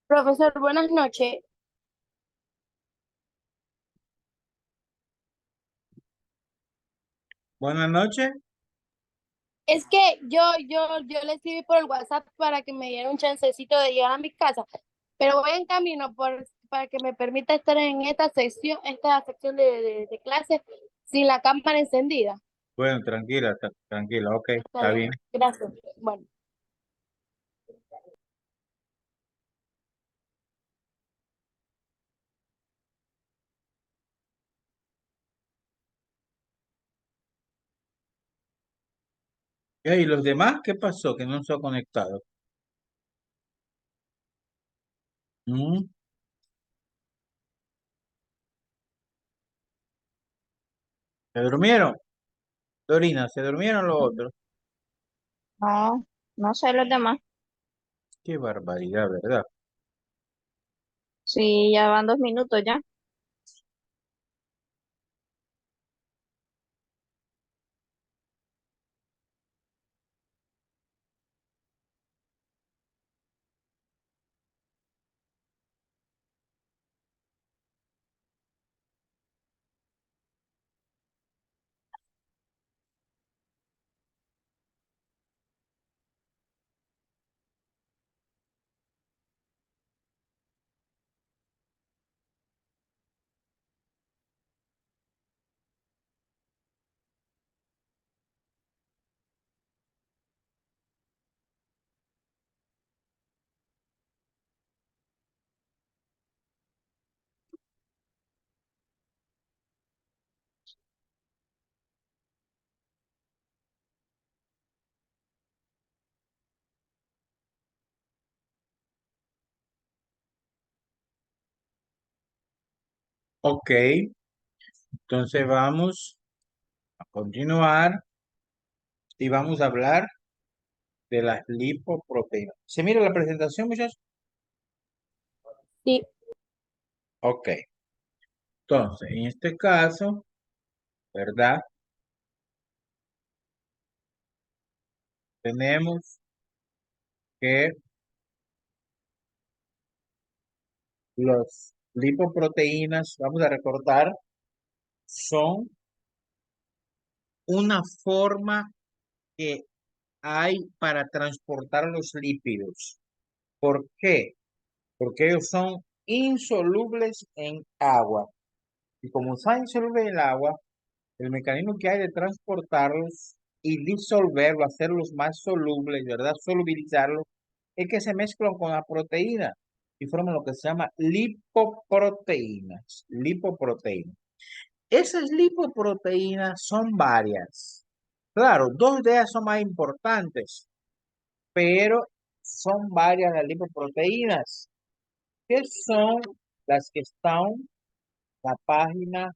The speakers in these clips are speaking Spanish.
Profesor, buenas noches. Buenas noches. Es que yo le escribí por el WhatsApp para que me diera un chancecito de llegar a mi casa, pero voy en camino para que me permita estar en esta sección de clase sin la cámara encendida. Bueno, tranquila, tranquila, ok, Está está bien, bien. gracias. Bueno, ¿Y los demás qué pasó? Que no se han conectado. Mm, ¿Se durmieron? Dorina, ¿se durmieron los otros? No, no sé los demás. Qué barbaridad, ¿verdad? Sí, ya van 2 minutos ya. Ok, entonces vamos a continuar y vamos a hablar de las lipoproteínas. ¿Se mira la presentación, muchachos? sí, Ok, entonces, en este caso, ¿verdad? Tenemos que los lipoproteínas, vamos a recordar, son una forma que hay para transportar los lípidos. ¿Por qué? Porque ellos son insolubles en agua. Y como son insolubles en el agua, el mecanismo que hay de transportarlos y disolverlos, hacerlos más solubles, ¿verdad? Solubilizarlos, es que se mezclan con la proteína y forman lo que se llama lipoproteínas. Lipoproteínas. Esas lipoproteínas son varias. Claro, dos de ellas son más importantes, pero son varias las lipoproteínas, que son las que están en la página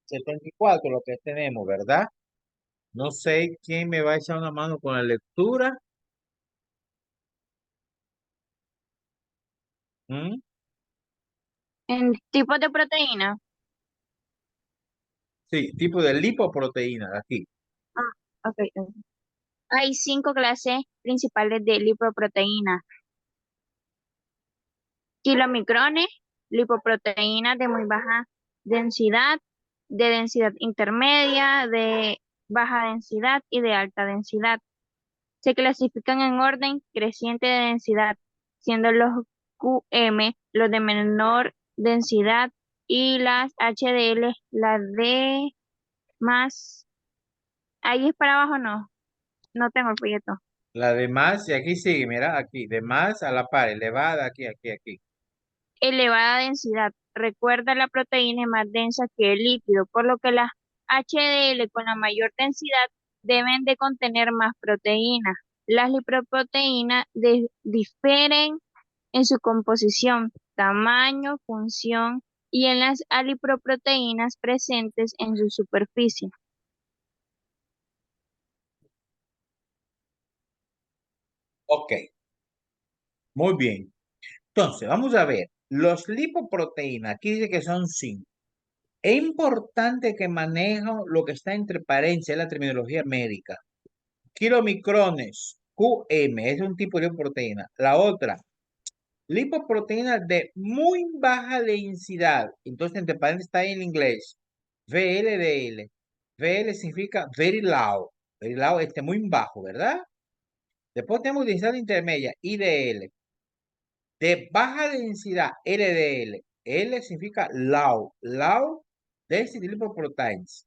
74, lo que tenemos, ¿verdad? No sé quién me va a echar una mano con la lectura. ¿Mm? En tipos de proteína. Sí, tipo de lipoproteínas, aquí. Ok, ok. Hay 5 clases principales de lipoproteínas. Kilomicrones, lipoproteínas de muy baja densidad, de densidad intermedia, de baja densidad y de alta densidad. Se clasifican en orden creciente de densidad, siendo los QM los de menor densidad y las HDL las de más. Ahí es para abajo, no, no tengo el folleto. La de más, y aquí sigue, mira, aquí, de más a la par, elevada, aquí, aquí, aquí. Elevada densidad. Recuerda, la proteína es más densa que el lípido, por lo que las HDL con la mayor densidad deben de contener más proteína. Las lipoproteínas difieren en su composición, tamaño, función y en las alipoproteínas presentes en su superficie. Ok, muy bien. Entonces, vamos a ver, los lipoproteínas, aquí dice que son 5. Es importante que manejo lo que está entre paréntesis, la terminología médica. Kilomicrones, QM, es un tipo de proteína. La otra, Lipoproteínas de muy baja densidad. Entonces, entre paréntesis está en inglés. VLDL. VL significa very low. Very low, muy bajo, ¿verdad? Después tenemos densidad intermedia, IDL. De baja densidad, LDL. L significa low. Low density lipoproteins.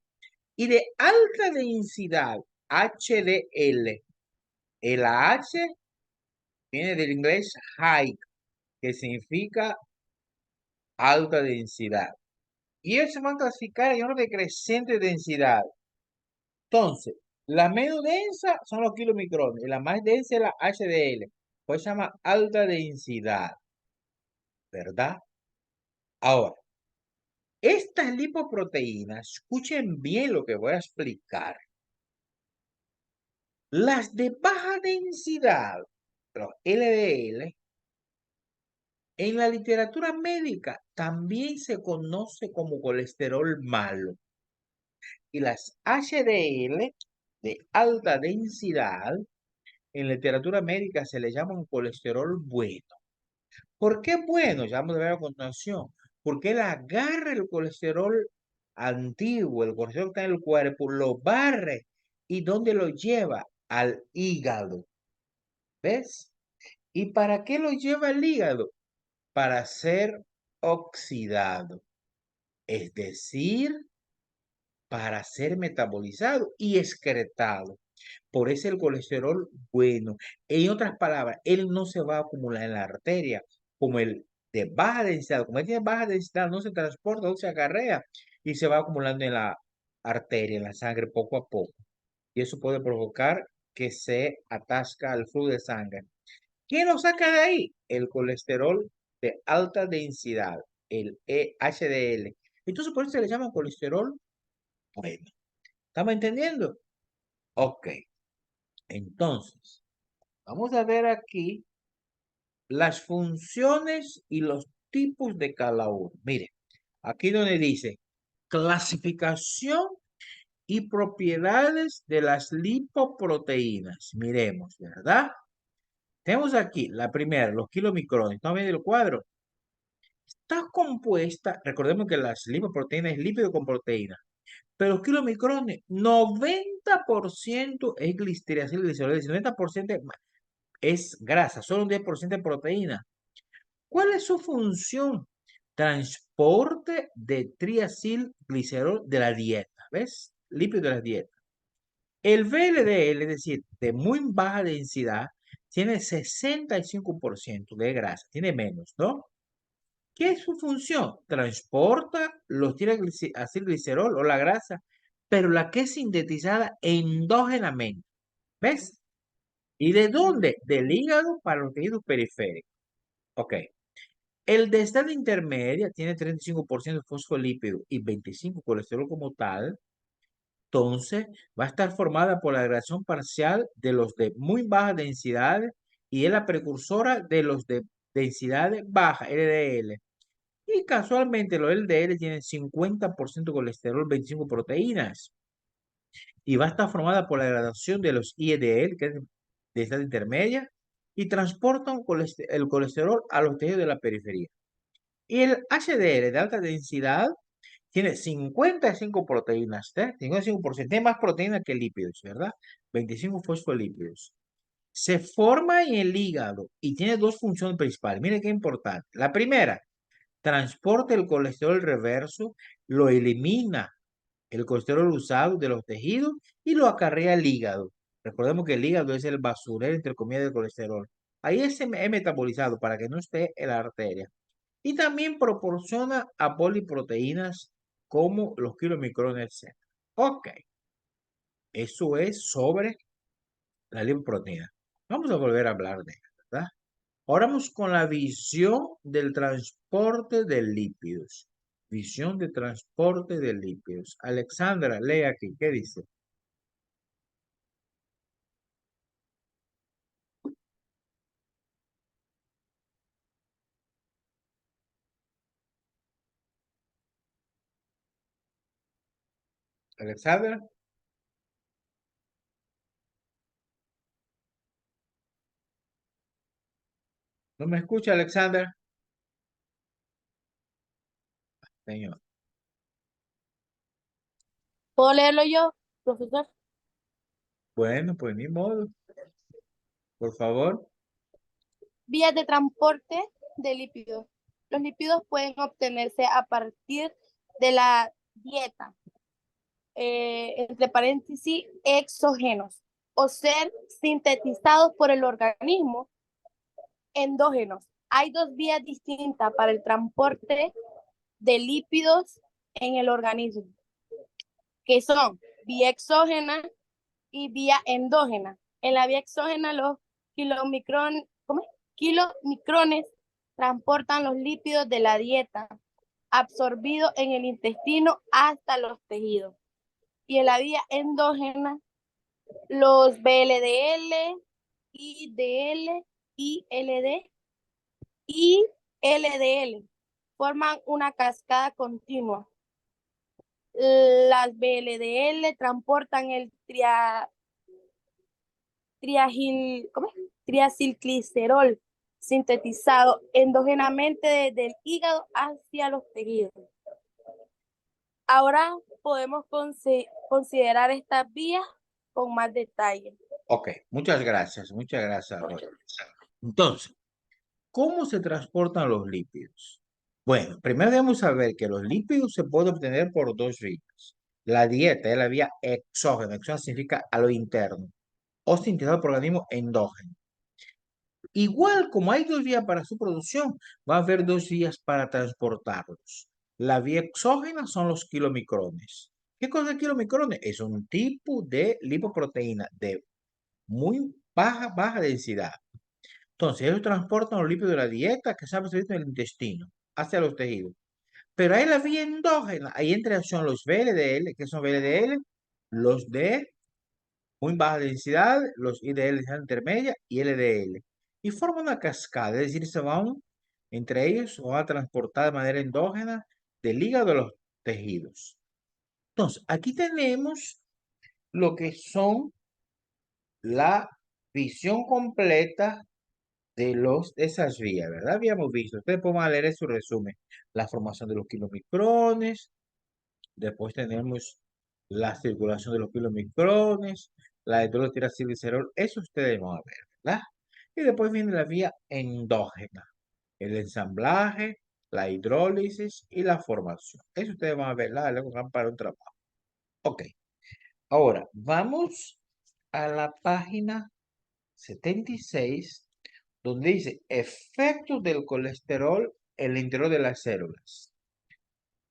Y de alta densidad, HDL. El H viene del inglés high, que significa alta densidad. Y ellos se van a clasificar en orden de creciente densidad. Entonces, la menos densa son los kilomicrones y la más densa es la HDL. Pues se llama alta densidad, ¿verdad? Ahora, estas lipoproteínas, escuchen bien lo que voy a explicar. Las de baja densidad, los LDL, en la literatura médica también se conoce como colesterol malo. Y las HDL de alta densidad, en literatura médica se le llaman colesterol bueno. ¿Por qué bueno? Ya vamos a ver a continuación. Porque él agarra el colesterol antiguo, el colesterol que está en el cuerpo, lo barre. ¿Y dónde lo lleva? Al hígado. ¿Ves? ¿Y para qué lo lleva al hígado? Para ser oxidado. Es decir, para ser metabolizado y excretado. Por eso el colesterol bueno. En otras palabras, él no se va a acumular en la arteria como el de baja densidad. Como él tiene baja densidad, no se transporta, no se acarrea y se va acumulando en la arteria, en la sangre poco a poco. Y eso puede provocar que se atasca el flujo de sangre. ¿Quién lo saca de ahí? El colesterol de alta densidad, el HDL. Entonces, por eso se le llama colesterol bueno. ¿Estamos entendiendo? Ok. Entonces, vamos a ver aquí las funciones y los tipos de cada uno. Mire, aquí donde dice clasificación y propiedades de las lipoproteínas. Miremos, ¿verdad? Tenemos aquí la primera, los kilomicrones. ¿Estamos viendo el cuadro? Está compuesta, recordemos que las lipoproteínas es lípido con proteína, pero los kilomicrones, 90% es glicerina, glicerol, 90% es grasa, solo un 10% de proteína. ¿Cuál es su función? Transporte de triacilglicerol de la dieta, ¿ves? Lípido de la dieta. El VLDL, es decir, de muy baja densidad, tiene 65% de grasa, tiene menos, ¿no? ¿Qué es su función? Transporta los triacilglicerol o la grasa, pero la que es sintetizada endógenamente, ¿ves? ¿Y de dónde? Del hígado para los tejidos periféricos. Ok. El de estado intermedia tiene 35% de fosfolípido y 25% colesterol como tal. Entonces, va a estar formada por la agregación parcial de los de muy baja densidad y es la precursora de los de densidades bajas, LDL. Y casualmente los LDL tienen 50% colesterol, 25 proteínas. Y va a estar formada por la degradación de los IEDL, que es de estado intermedia, y transportan el colesterol a los tejidos de la periferia. Y el HDL de alta densidad tiene 55 proteínas, ¿eh? 55%, tiene más proteínas que lípidos, ¿verdad? 25 fosfolípidos. Se forma en el hígado y tiene dos funciones principales. Mire qué importante. La primera, transporta el colesterol reverso, lo elimina el colesterol usado de los tejidos y lo acarrea al hígado. Recordemos que el hígado es el basurero, entre comillas, del colesterol. Ahí es metabolizado para que no esté en la arteria. Y también proporciona a poliproteínas como los kilomicrones, etc. Ok, eso es sobre la lipoproteína. Vamos a volver a hablar de ella, ¿verdad? Ahora vamos con la visión del transporte de lípidos. Visión de transporte de lípidos. Alexandra, lee aquí, ¿qué dice? Alexandra, ¿No me escucha, Alexander? Señor. ¿Puedo leerlo yo, profesor? Bueno, pues ni modo. Por favor. Vías de transporte de lípidos. Los lípidos pueden obtenerse a partir de la dieta, entre paréntesis, exógenos, o ser sintetizados por el organismo, endógenos. Hay dos vías distintas para el transporte de lípidos en el organismo, que son vía exógena y vía endógena. En la vía exógena, los kilomicrones transportan los lípidos de la dieta absorbidos en el intestino hasta los tejidos. Y en la vía endógena, los VLDL, IDL, ILD y LDL forman una cascada continua. Las VLDL transportan el triacilglicerol sintetizado endógenamente desde el hígado hacia los tejidos. Ahora podemos considerar estas vías con más detalle. Ok, muchas gracias, Roy. Entonces, ¿cómo se transportan los lípidos? Bueno, primero debemos saber que los lípidos se pueden obtener por dos vías. La dieta es la vía exógena, exógena significa a lo interno, o sintetizado por organismo endógeno. Igual como hay dos vías para su producción, va a haber dos vías para transportarlos. La vía exógena son los kilomicrones. ¿Qué cosa es kilomicrones? Es un tipo de lipoproteína de muy baja densidad. Entonces, ellos transportan los lípidos de la dieta que se absorben en el intestino hacia los tejidos. Pero hay la vía endógena, ahí entre son los VLDL, que son VLDL, los de muy baja densidad, los IDL de intermedia y LDL. Y forman una cascada, es decir, se van, entre ellos, van a transportar de manera endógena del hígado a los tejidos. Entonces, aquí tenemos lo que son la visión completa de esas vías, ¿verdad? Habíamos visto, ustedes pueden leer su resumen, la formación de los kilomicrones, después tenemos la circulación de los kilomicrones, la hidroxitiracilglicerol, eso ustedes van a ver, ¿verdad? Y después viene la vía endógena, el ensamblaje, la hidrólisis y la formación. Eso ustedes van a ver, ¿verdad? Luego van para un trabajo. Ok, ahora vamos a la página 76 donde dice efectos del colesterol en el interior de las células.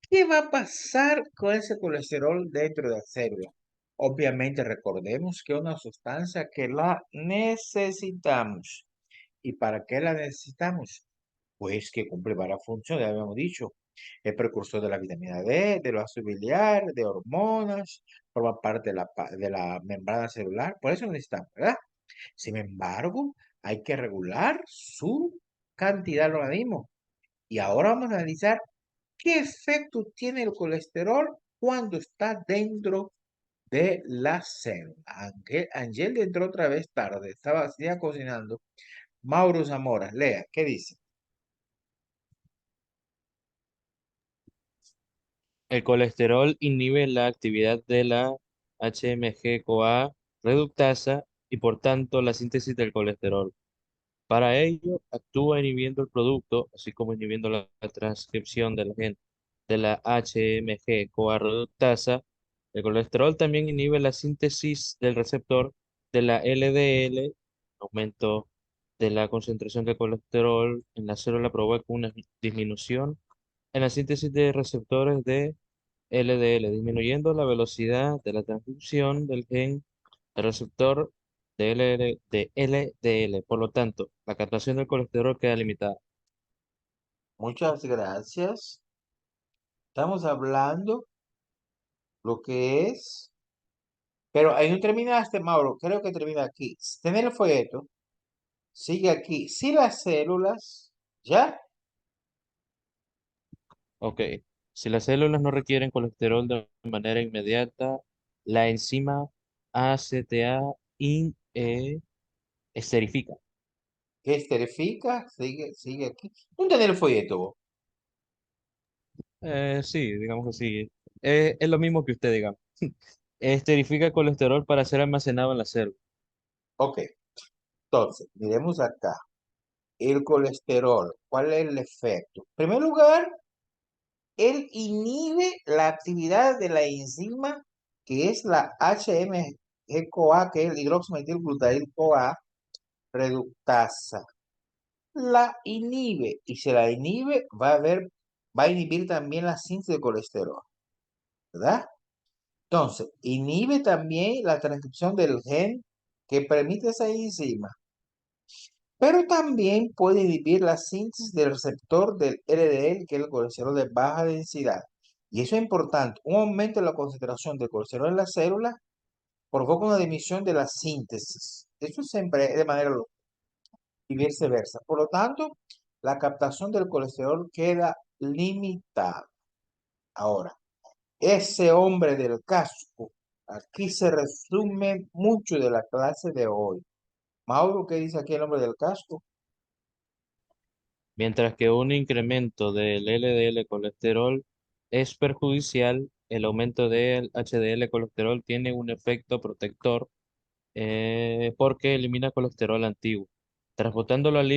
¿Qué va a pasar con ese colesterol dentro de la célula? Obviamente recordemos que es una sustancia que la necesitamos. ¿Y para qué la necesitamos? Pues que cumple varias funciones, ya habíamos dicho. Es precursor de la vitamina D, de los ácidos biliares, de hormonas, forma parte de la membrana celular. Por eso necesitamos, ¿verdad? Sin embargo, hay que regular su cantidad al organismo. Y ahora vamos a analizar qué efecto tiene el colesterol cuando está dentro de la célula. Angel entró otra vez tarde, estaba ya cocinando. Mauro Zamora, lea, ¿qué dice? El colesterol inhibe la actividad de la HMG-CoA reductasa y por tanto la síntesis del colesterol. Para ello, actúa inhibiendo el producto, así como inhibiendo la transcripción del gen de la HMG-CoA reductasa. El colesterol también inhibe la síntesis del receptor de la LDL. Aumento de la concentración de colesterol en la célula provoca una disminución en la síntesis de receptores de LDL, disminuyendo la velocidad de la transcripción del gen del receptor de LDL. Por lo tanto, la captación del colesterol queda limitada. Muchas gracias. Estamos hablando lo que es, pero ahí no terminaste, Mauro, creo que termina aquí. Tener el folleto, sigue aquí. Si las células, ¿ya? Ok. Si las células no requieren colesterol de manera inmediata, la enzima ACTA esterifica. ¿Qué esterifica? Sigue aquí. ¿No tenés el folleto vos? Sí, digamos que sí. Es lo mismo que usted, digamos. Esterifica el colesterol para ser almacenado en la célula. Ok, entonces, miremos acá. El colesterol, ¿cuál es el efecto? En primer lugar, él inhibe la actividad de la enzima que es la HMG-CoA, que es el hidroximetilglutariil-CoA reductasa. La inhibe y si la inhibe va a inhibir también la síntesis de colesterol, ¿verdad? Entonces, inhibe también la transcripción del gen que permite esa enzima, pero también puede inhibir la síntesis del receptor del LDL, que es el colesterol de baja densidad. Y eso es importante. Un aumento en la concentración de colesterol en la célula provoca una disminución de la síntesis. Eso siempre es de manera lógica y viceversa. Por lo tanto, la captación del colesterol queda limitada. Ahora, ese hombre del casco, aquí se resume mucho de la clase de hoy. Mauro, ¿qué dice aquí el hombre del casco? Mientras que un incremento del LDL colesterol es perjudicial, el aumento del HDL colesterol tiene un efecto protector porque elimina colesterol antiguo, transportándolo al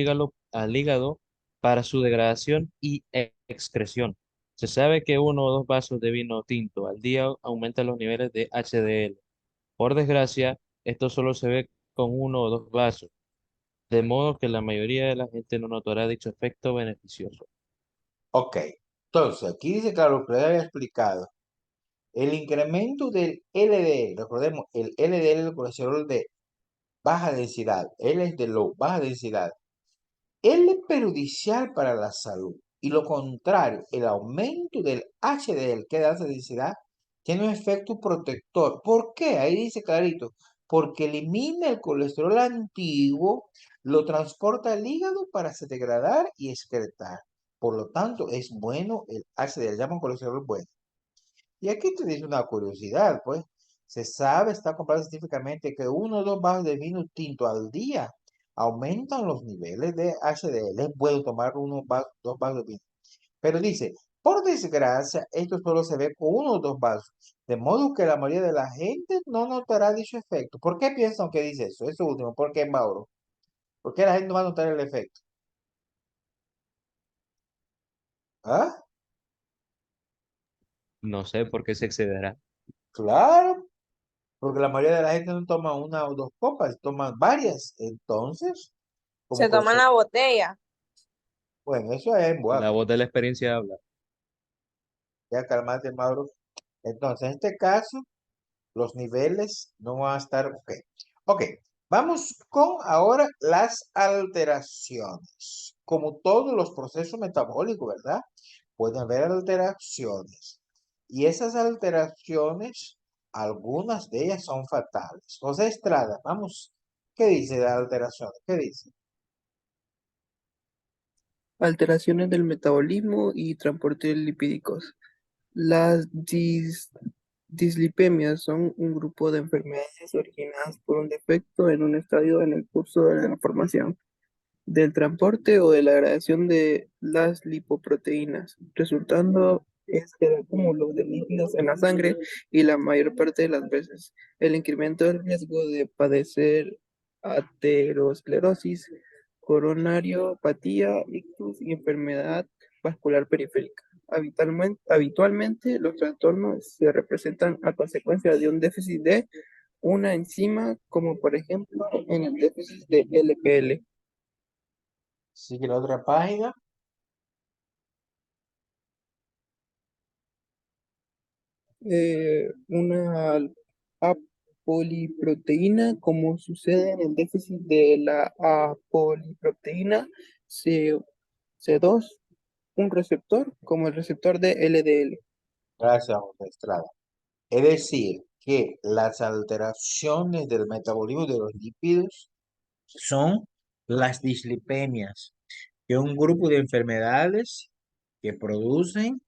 hígado para su degradación y excreción. Se sabe que 1 o 2 vasos de vino tinto al día aumentan los niveles de HDL. Por desgracia, esto solo se ve con 1 o 2 vasos, de modo que la mayoría de la gente no notará dicho efecto beneficioso. Ok, entonces aquí dice, claro, lo que le había explicado. El incremento del LDL, recordemos, el LDL es el colesterol de baja densidad, L es de baja densidad. Él es perjudicial para la salud y lo contrario, el aumento del HDL, que es de alta densidad, tiene un efecto protector. ¿Por qué? Ahí dice clarito, porque elimina el colesterol antiguo, lo transporta al hígado para se degradar y excretar. Por lo tanto, es bueno el HDL, llaman colesterol bueno. Y aquí te dice una curiosidad, pues. Se sabe, está comprobado científicamente que 1 o 2 vasos de vino tinto al día aumentan los niveles de HDL. Es bueno tomar 2 vasos de vino. Pero dice, por desgracia, esto solo se ve con 1 o 2 vasos. De modo que la mayoría de la gente no notará dicho efecto. ¿Por qué piensan que dice eso? Eso último, ¿por qué, Mauro? ¿Por qué la gente no va a notar el efecto? ¿Ah? No sé por qué se excederá. Claro, porque la mayoría de la gente no toma 1 o 2 copas, toman varias. Entonces, como Se toman la botella. bueno, eso es La bueno, voz de la experiencia habla. ya calmate, Mauro. Entonces, en este caso, los niveles no van a estar, ok. Ok, vamos con ahora las alteraciones. Como todos los procesos metabólicos, ¿verdad? Pueden haber alteraciones. Y esas alteraciones, algunas de ellas son fatales. José Estrada, vamos, ¿qué dice de alteraciones? ¿Qué dice? Alteraciones del metabolismo y transporte lipídicos. Las dislipemias son un grupo de enfermedades originadas por un defecto en un estadio en el curso de la formación, del transporte o de la degradación de las lipoproteínas, resultando es el acúmulo de lípidos en la sangre y la mayor parte de las veces el incremento del riesgo de padecer aterosclerosis, coronariopatía, ictus y enfermedad vascular periférica. Habitualmente los trastornos se representan a consecuencia de un déficit de una enzima, como por ejemplo en el déficit de LPL. Sigue la otra página. Una apoliproteína, como sucede en el déficit de la apoliproteína C, C2, un receptor como el receptor de LDL. Gracias, José Estrada. Es decir, que las alteraciones del metabolismo de los lípidos son las dislipemias, que es un grupo de enfermedades que producen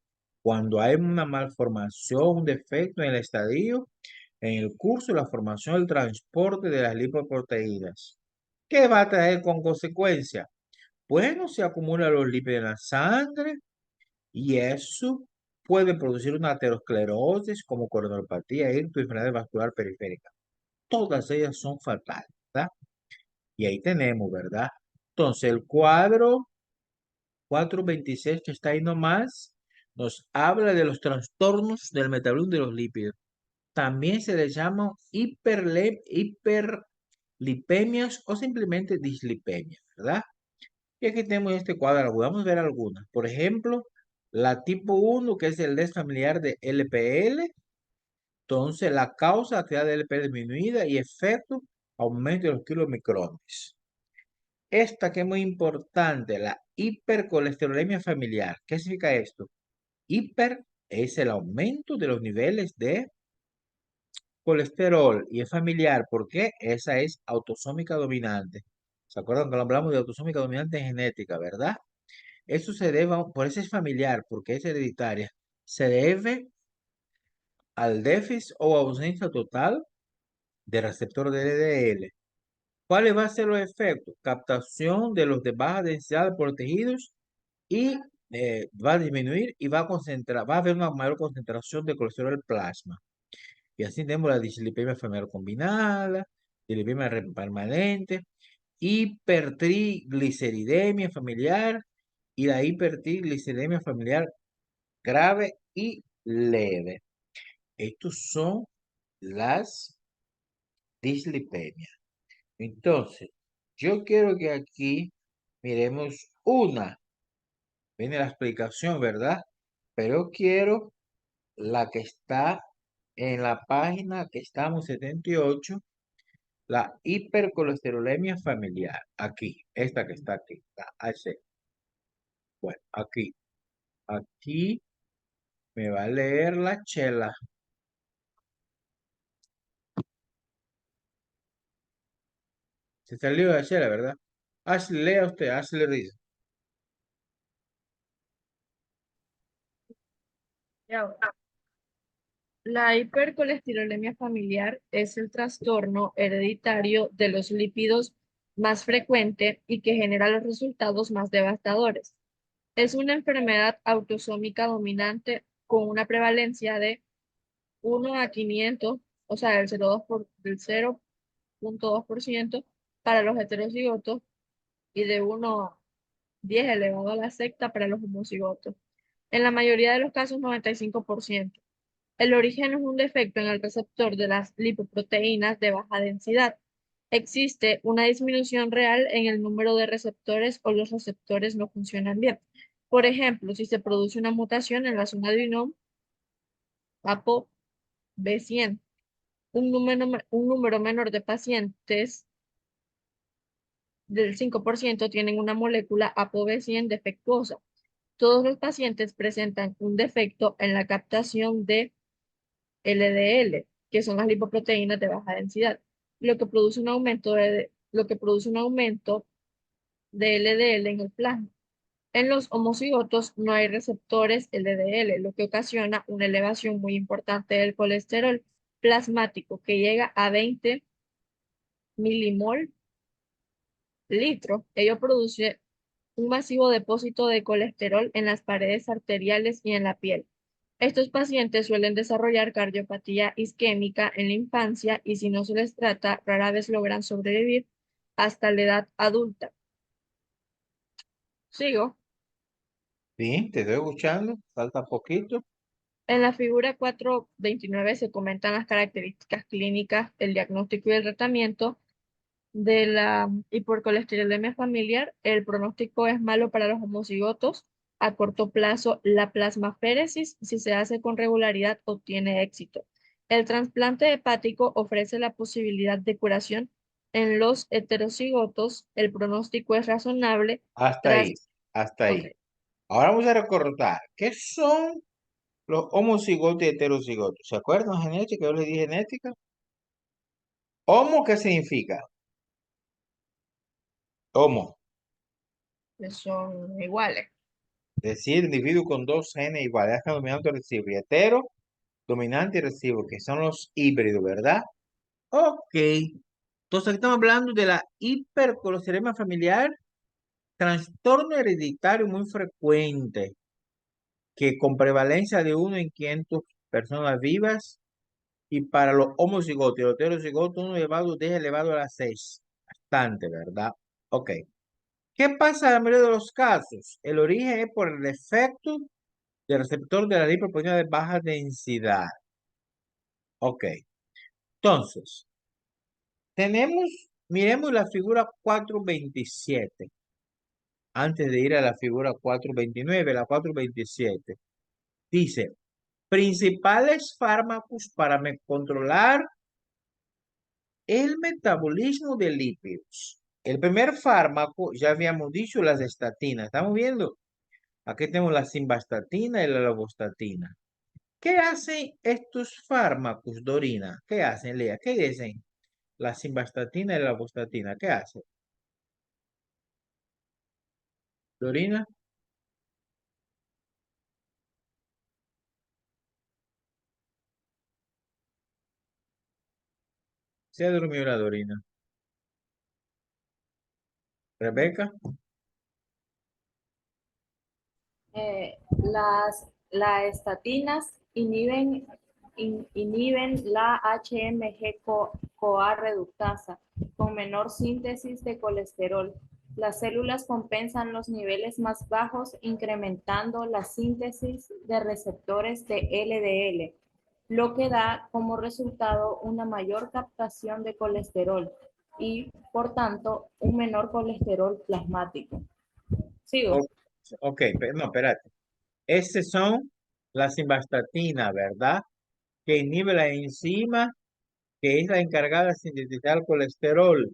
cuando hay una malformación, un defecto en el estadio, en el curso de la formación del transporte de las lipoproteínas. ¿Qué va a traer con consecuencia? Bueno, se acumulan los lípidos en la sangre y eso puede producir una aterosclerosis como coronopatía, ictus y enfermedad vascular periférica. Todas ellas son fatales, ¿verdad? Y ahí tenemos, ¿verdad? Entonces, el cuadro 426 que está ahí nomás nos habla de los trastornos del metabolismo de los lípidos. También se les llama hiperlipemias o simplemente dislipemias, ¿verdad? Y aquí tenemos este cuadro, vamos a ver algunas. Por ejemplo, la tipo 1, que es el desfamiliar de LPL. Entonces, la causa, actividad de LPL disminuida y efecto, aumento de los kilomicrones. Esta que es muy importante, la hipercolesterolemia familiar. ¿Qué significa esto? Hiper es el aumento de los niveles de colesterol y es familiar porque esa es autosómica dominante. ¿Se acuerdan que hablamos de autosómica dominante en genética, verdad? Eso se debe, por eso es familiar, porque es hereditaria. Se debe al déficit o ausencia total de receptor de LDL. ¿Cuáles van a ser los efectos? Captación de los de baja densidad de protegidos y va a disminuir y va a concentrar, va a haber una mayor concentración de colesterol plasma. Y así tenemos la dislipemia familiar combinada, dislipemia permanente, hipertrigliceridemia familiar y la hipertrigliceridemia familiar grave y leve. Estos son las dislipemias. Entonces, yo quiero que aquí miremos una. Viene la explicación, ¿verdad? Pero quiero la que está en la página que estamos 78, la hipercolesterolemia familiar. Aquí, esta que está aquí, la AC. Bueno, aquí me va a leer la chela. Se salió de la chela, ¿verdad? Ashley, lea usted, Ashley dice. Ya. La hipercolesterolemia familiar es el trastorno hereditario de los lípidos más frecuente y que genera los resultados más devastadores. Es una enfermedad autosómica dominante con una prevalencia de 1 a 500, o sea, del 0,2% para los heterocigotos y de 1 a 10 elevado a la sexta para los homocigotos. En la mayoría de los casos, 95%. El origen es un defecto en el receptor de las lipoproteínas de baja densidad. Existe una disminución real en el número de receptores o los receptores no funcionan bien. Por ejemplo, si se produce una mutación en la zona de Unom, ApoB100, un número menor de pacientes del 5% tienen una molécula ApoB100 defectuosa. Todos los pacientes presentan un defecto en la captación de LDL, que son las lipoproteínas de baja densidad, lo que produce un aumento de LDL en el plasma. En los homocigotos no hay receptores LDL, lo que ocasiona una elevación muy importante del colesterol plasmático que llega a 20 milimol litro. Ello produce un masivo depósito de colesterol en las paredes arteriales y en la piel. Estos pacientes suelen desarrollar cardiopatía isquémica en la infancia y si no se les trata, rara vez logran sobrevivir hasta la edad adulta. Sigo. Sí, te estoy escuchando, falta poquito. En la figura 429 se comentan las características clínicas, el diagnóstico y el tratamiento de la hipercolesterolemia familiar. El pronóstico es malo para los homocigotos. A corto plazo, la plasmaféresis, si se hace con regularidad, obtiene éxito. El trasplante hepático ofrece la posibilidad de curación en los heterocigotos. El pronóstico es razonable Hasta tras... ahí, hasta Ok, ahí. Ahora vamos a recordar, ¿qué son los homocigotos y heterocigotos? ¿Se acuerdan genética? Yo les di genética. ¿Homo qué significa? Homo, que son iguales. es decir, individuo con dos genes iguales, dominante y recesivo, y hetero, dominante y recesivo, que son los híbridos, ¿verdad? Ok, Entonces, aquí estamos hablando de la hipercolesterolemia familiar, trastorno hereditario muy frecuente, que con prevalencia de 1 en 500 personas vivas, y para los homocigotos y los heterocigotos, 1 elevado, 10 elevado a la 6. Bastante, ¿verdad? Ok. ¿Qué pasa en la mayoría de los casos? El origen es por el defecto del receptor de la lipoproteína de baja densidad. Ok. Entonces, miremos la figura 427. Antes de ir a la figura 429, la 427. Dice, principales fármacos para controlar el metabolismo de lípidos. El primer fármaco, ya habíamos dicho, las estatinas. ¿Estamos viendo? Aquí tenemos la simvastatina y la lovastatina. ¿Qué hacen estos fármacos, Dorina? ¿Qué hacen, Lea? ¿Qué dicen? La simvastatina y la lovastatina. ¿Qué hacen? Dorina, se durmió la Dorina. Rebeca, Las estatinas inhiben la HMG-CoA reductasa con menor síntesis de colesterol. Las células compensan los niveles más bajos incrementando la síntesis de receptores de LDL, lo que da como resultado una mayor captación de colesterol y, por tanto, un menor colesterol plasmático. ¿Sigo? ok, no, espérate. Esas son las simvastatina, ¿verdad? Que inhibe la enzima que es la encargada de sintetizar el colesterol.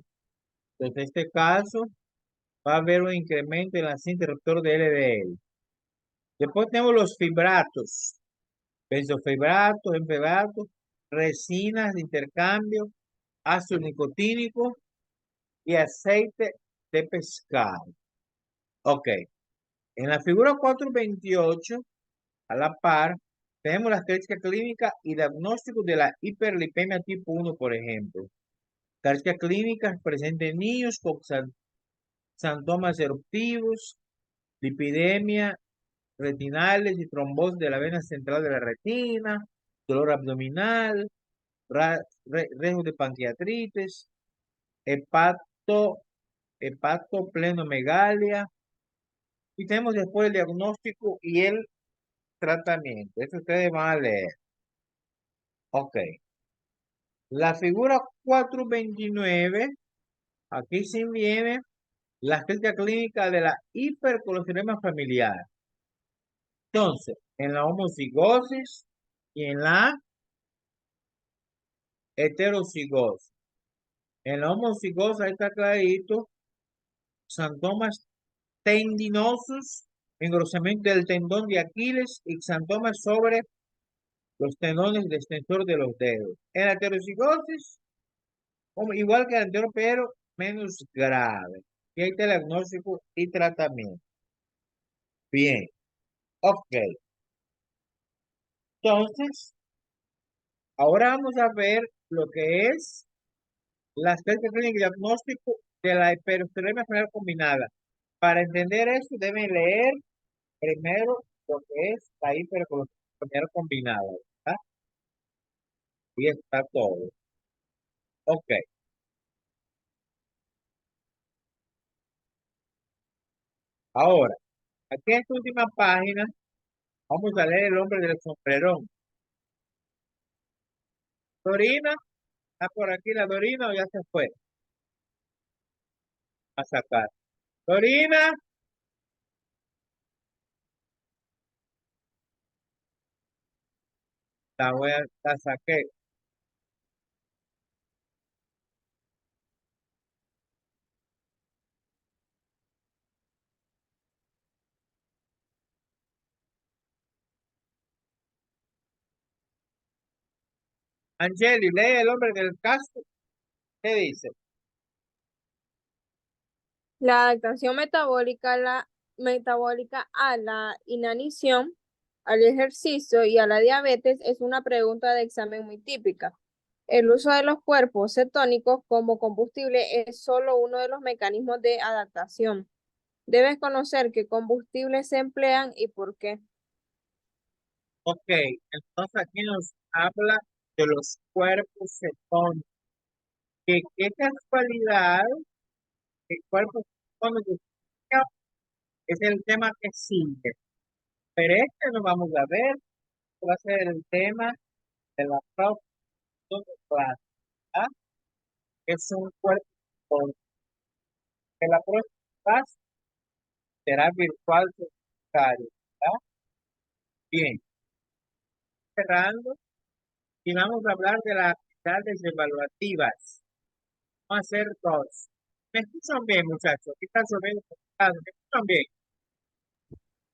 Entonces, en este caso, va a haber un incremento en la síntesis de receptor de LDL. Después tenemos los fibratos, benzofibratos, enfibratos, resinas de intercambio, ácido nicotínico y aceite de pescado. Ok, en la figura 428, a la par, tenemos las características clínicas y diagnóstico de la hiperlipemia tipo 1, por ejemplo. Características clínicas presentes en niños con xantomas eruptivos, lipidemia, retinales y trombosis de la vena central de la retina, dolor abdominal, riesgo de pancreatitis, hepato, hepatoplenomegalia, y tenemos después el diagnóstico y el tratamiento. Eso ustedes van a leer. Ok. La figura 429, aquí se viene la crítica clínica de la hipercolesterolemia familiar. Entonces, en la homocigosis y en la heterocigosis. En la homocigosis, ahí está clarito, xantomas tendinosos, engrosamiento del tendón de Aquiles y xantomas sobre los tendones de extensor de los dedos. En la heterocigosis, igual que el anterior, pero menos grave. Y ahí está el diagnóstico y tratamiento. Bien, ok. Entonces, ahora vamos a ver lo que es las técnicas clínicas y diagnóstico de la hipercolesterolemia familiar combinada. Para entender esto, deben leer primero lo que es la hipercolesterolemia familiar combinada, ¿verdad? Y está todo. Ok. Ahora, aquí en esta última página, vamos a leer el hombre del sombrerón. Dorina, ¿está por aquí la Dorina o ya se fue a sacar? Dorina, la saqué. Angeli, lee el hombre del casco. ¿Qué dice? La adaptación metabólica a la inanición, al ejercicio y a la diabetes es una pregunta de examen muy típica. El uso de los cuerpos cetónicos como combustible es solo uno de los mecanismos de adaptación. Debes conocer qué combustibles se emplean y por qué. Ok, entonces aquí nos habla de los cuerpos cetónicos. Qué casualidad que cuerpos cetónicos es el tema que sigue. Pero este lo vamos a ver, va a ser el tema de la próxima clase, ¿ah? Es un cuerpo cetónico. Que la próxima clase será virtual secundario, ¿verdad? Bien, cerrando y vamos a hablar de las actividades evaluativas. Vamos a hacer dos. ¿Me escuchan bien, muchachos? ¿Qué tal sobre el computador? ¿Me escuchan bien?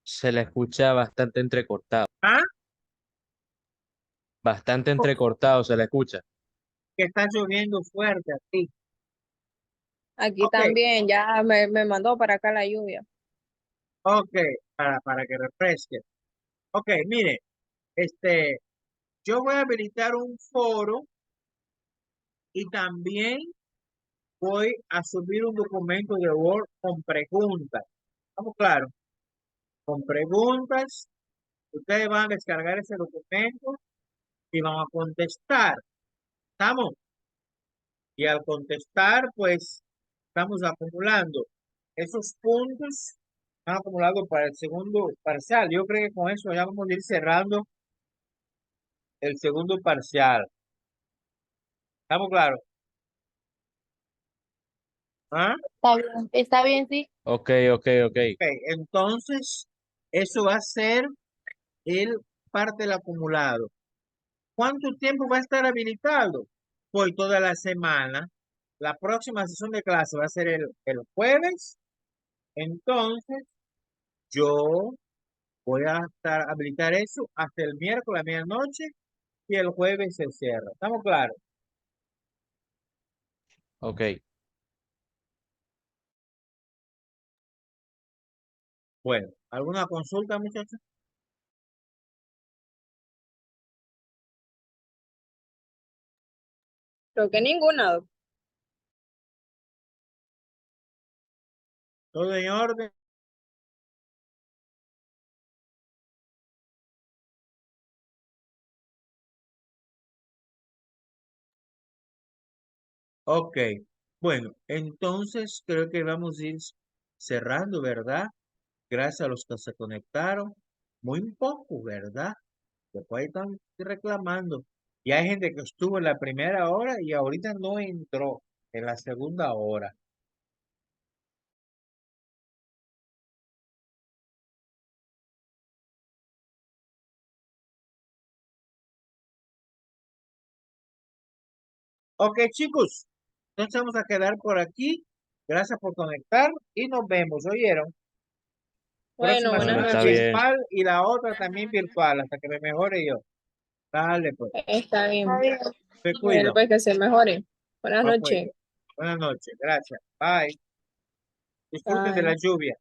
Se la escucha bastante entrecortado. ¿Ah? Bastante entrecortado se la escucha. Que está lloviendo fuerte aquí. Aquí Ok, también ya me mandó para acá la lluvia. ok, para que refresque. Ok, mire, yo voy a habilitar un foro y también voy a subir un documento de Word con preguntas. ¿Estamos claros? Con preguntas, ustedes van a descargar ese documento y van a contestar. ¿Estamos? Y al contestar, pues, estamos acumulando. Esos puntos están acumulados para el segundo parcial. Yo creo que con eso ya vamos a ir cerrando el segundo parcial. ¿Estamos claros? ¿Ah? Está bien, sí. Ok, ok, ok. Ok, entonces, eso va a ser el parte del acumulado. ¿Cuánto tiempo va a estar habilitado? Pues toda la semana. La próxima sesión de clase va a ser el jueves. Entonces, yo voy a estar habilitar eso hasta el miércoles a medianoche y el jueves se cierra. ¿Estamos claros? Ok. Bueno, ¿alguna consulta, muchachos? Creo que ninguna. ¿Todo en orden? Ok. Bueno, entonces creo que vamos a ir cerrando, ¿verdad? Gracias a los que se conectaron. Muy poco, ¿verdad? Después están reclamando. Y hay gente que estuvo en la primera hora y ahorita no entró en la segunda hora. Ok, chicos, entonces vamos a quedar por aquí. Gracias por conectar y nos vemos. ¿Oyeron? Bueno, Próxima buenas Bueno, semana está noches. bien. virtual y la otra también virtual hasta que me mejore yo. Dale, pues. Está Está bien. bien. Te Bueno, cuido. pues que se mejore. Buenas Ah, pues. noches. Buenas noches. Gracias. Bye. Disfruten de la Bye. lluvia.